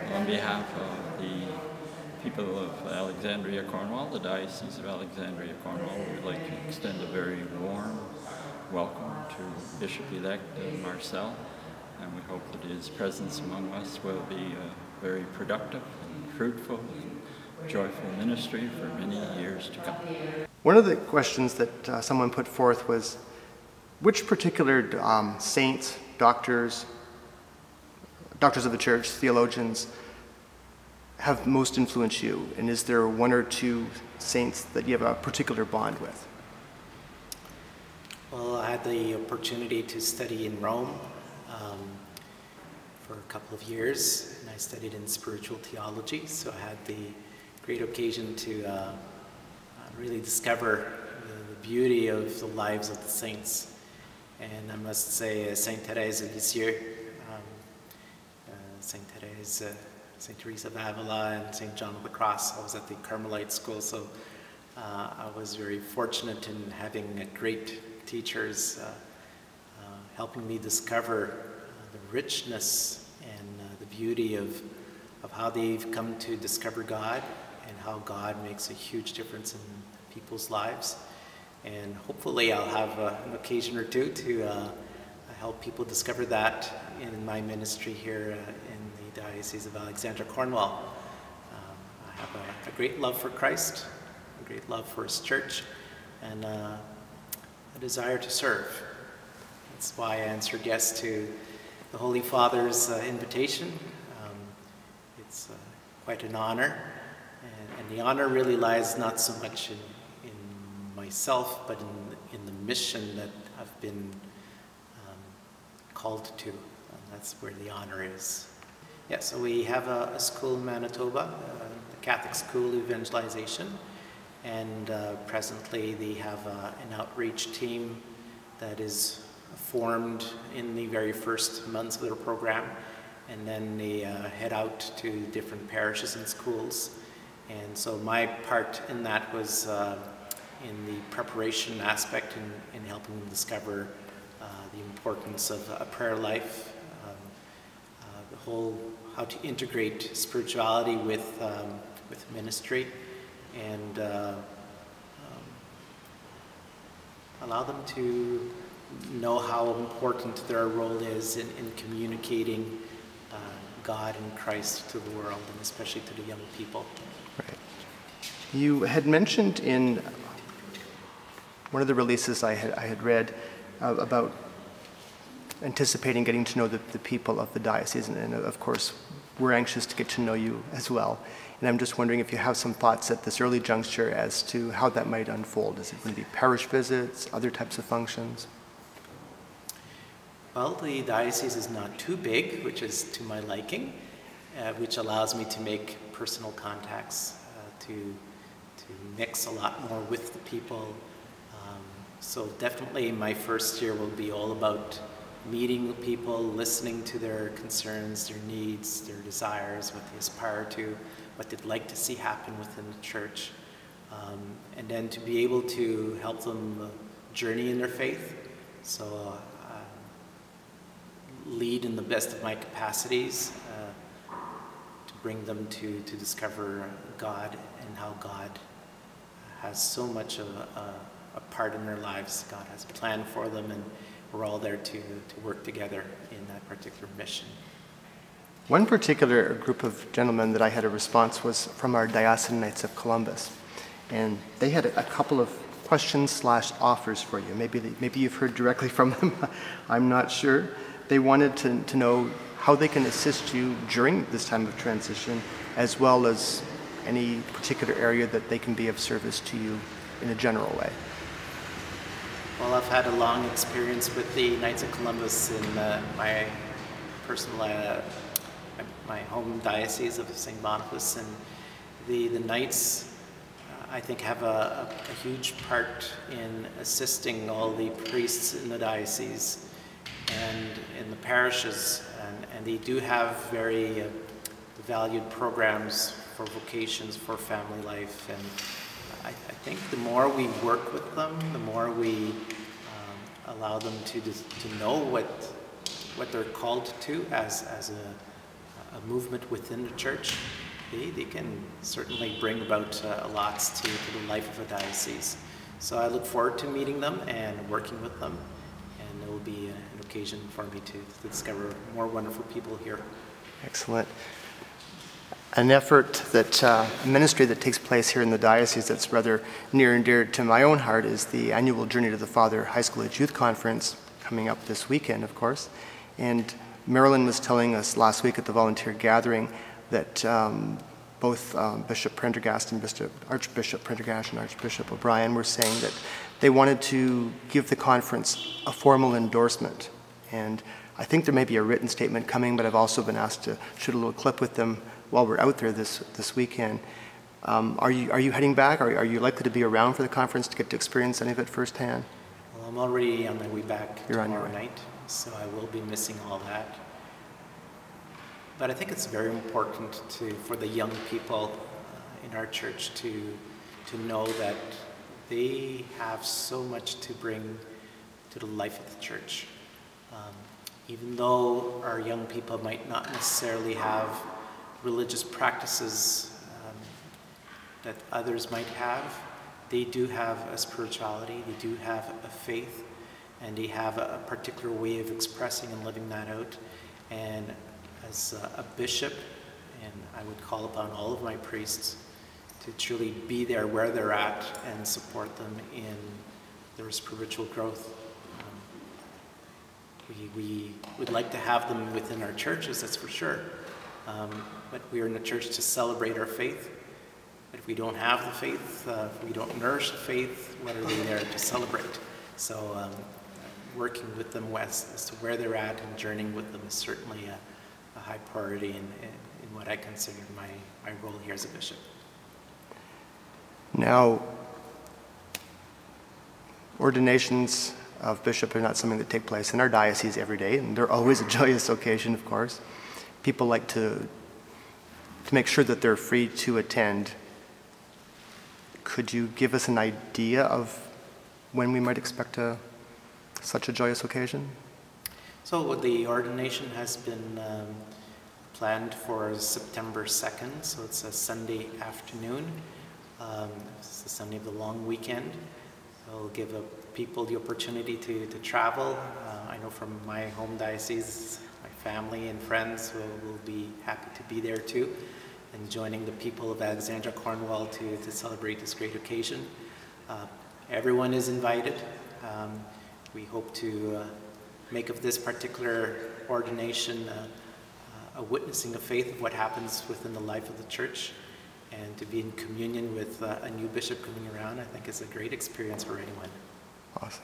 On behalf of the people of Alexandria, Cornwall, the Diocese of Alexandria, Cornwall, we would like to extend a very warm welcome to Bishop-elect Marcel, and we hope that his presence among us will be very productive and fruitful and joyful ministry for many years to come. One of the questions that someone put forth was, which particular saints, doctors of the church, theologians, have most influenced you? And is there one or two saints that you have a particular bond with? Well, I had the opportunity to study in Rome for a couple of years, and I studied in spiritual theology, so I had the great occasion to really discover the beauty of the lives of the saints. And I must say, Saint Therese of Lisieux, Saint Teresa of Avila, and Saint John of the Cross. I was at the Carmelite school, so I was very fortunate in having great teachers helping me discover the richness and the beauty of how they've come to discover God and how God makes a huge difference in people's lives. And hopefully I'll have an occasion or two to help people discover that in my ministry here in the Diocese of Alexandria, Cornwall. I have a great love for Christ, a great love for His church, and a desire to serve. That's why I answered yes to the Holy Father's invitation. It's quite an honor, and the honor really lies not so much in myself, but in the mission that I've been called to, and that's where the honor is. Yeah, so we have a school in Manitoba, the Catholic School Evangelization, and presently they have an outreach team that is formed in the very first months of their program, and then they head out to different parishes and schools. And so my part in that was in the preparation aspect in helping them discover the importance of a prayer life, the whole how to integrate spirituality with ministry, and allow them to know how important their role is in communicating God and Christ to the world, and especially to the young people. Right. You had mentioned in one of the releases I had read about anticipating getting to know the people of the diocese, and of course we're anxious to get to know you as well. And I'm just wondering if you have some thoughts at this early juncture as to how that might unfold. Is it going to be parish visits, other types of functions? Well, the diocese is not too big, which is to my liking, which allows me to make personal contacts, to mix a lot more with the people. So definitely my first year will be all about meeting with people, listening to their concerns, their needs, their desires, what they aspire to, what they'd like to see happen within the church, and then to be able to help them journey in their faith. So lead in the best of my capacities to bring them to discover God and how God has so much of a part in their lives. God has a plan for them, and we're all there to work together in that particular mission. One particular group of gentlemen that I had a response was from our Diocesan Knights of Columbus, and they had a couple of questions/offers for you. Maybe you've heard directly from them. I'm not sure. They wanted to know how they can assist you during this time of transition, as well as any particular area that they can be of service to you in a general way. Well, I've had a long experience with the Knights of Columbus in my personal, my home diocese of St. Boniface, and the Knights, I think, have a huge part in assisting all the priests in the diocese and in the parishes, and they do have very valued programs for vocations, for family life, and I think the more we work with them, the more we allow them to know what they're called to as a movement within the church, they can certainly bring about a lot to the life of a diocese. So I look forward to meeting them and working with them, and it will be an occasion for me to discover more wonderful people here. Excellent. An effort that, a ministry that takes place here in the diocese that's rather near and dear to my own heart is the annual Journey to the Father High School Age Youth Conference, coming up this weekend, of course. And Marilyn was telling us last week at the volunteer gathering that both Bishop Prendergast and Archbishop Prendergast and Archbishop O'Brien were saying that they wanted to give the conference a formal endorsement. And I think there may be a written statement coming, but I've also been asked to shoot a little clip with them while we're out there this weekend. Are you heading back? Are you likely to be around for the conference to get to experience any of it firsthand? Well, I'm already on my way back You're on your tomorrow way. night, so I will be missing all that. But I think it's very important for the young people in our church to know that they have so much to bring to the life of the church. Even though our young people might not necessarily have religious practices that others might have, they do have a spirituality, they do have a faith, and they have a particular way of expressing and living that out. And as a bishop, and I would call upon all of my priests to truly be there where they're at and support them in their spiritual growth. We would like to have them within our churches, that's for sure. But we are in the church to celebrate our faith. But if we don't have the faith, if we don't nourish the faith, what are they there to celebrate? So working with them as to where they're at and journeying with them is certainly a high priority in what I consider my role here as a bishop. Now, ordinations of bishop are not something that take place in our diocese every day, and they're always a joyous occasion, of course. People like to make sure that they're free to attend. Could you give us an idea of when we might expect such a joyous occasion? So the ordination has been planned for September 2nd, so it's a Sunday afternoon. It's the Sunday of the long weekend. It'll give people the opportunity to travel. I know from my home diocese, my family and friends will be happy to be there too, and joining the people of Alexandria, Cornwall to celebrate this great occasion. Everyone is invited. We hope to make of this particular ordination a witnessing of faith of what happens within the life of the church, and to be in communion with a new bishop coming around, I think is a great experience for anyone. Awesome.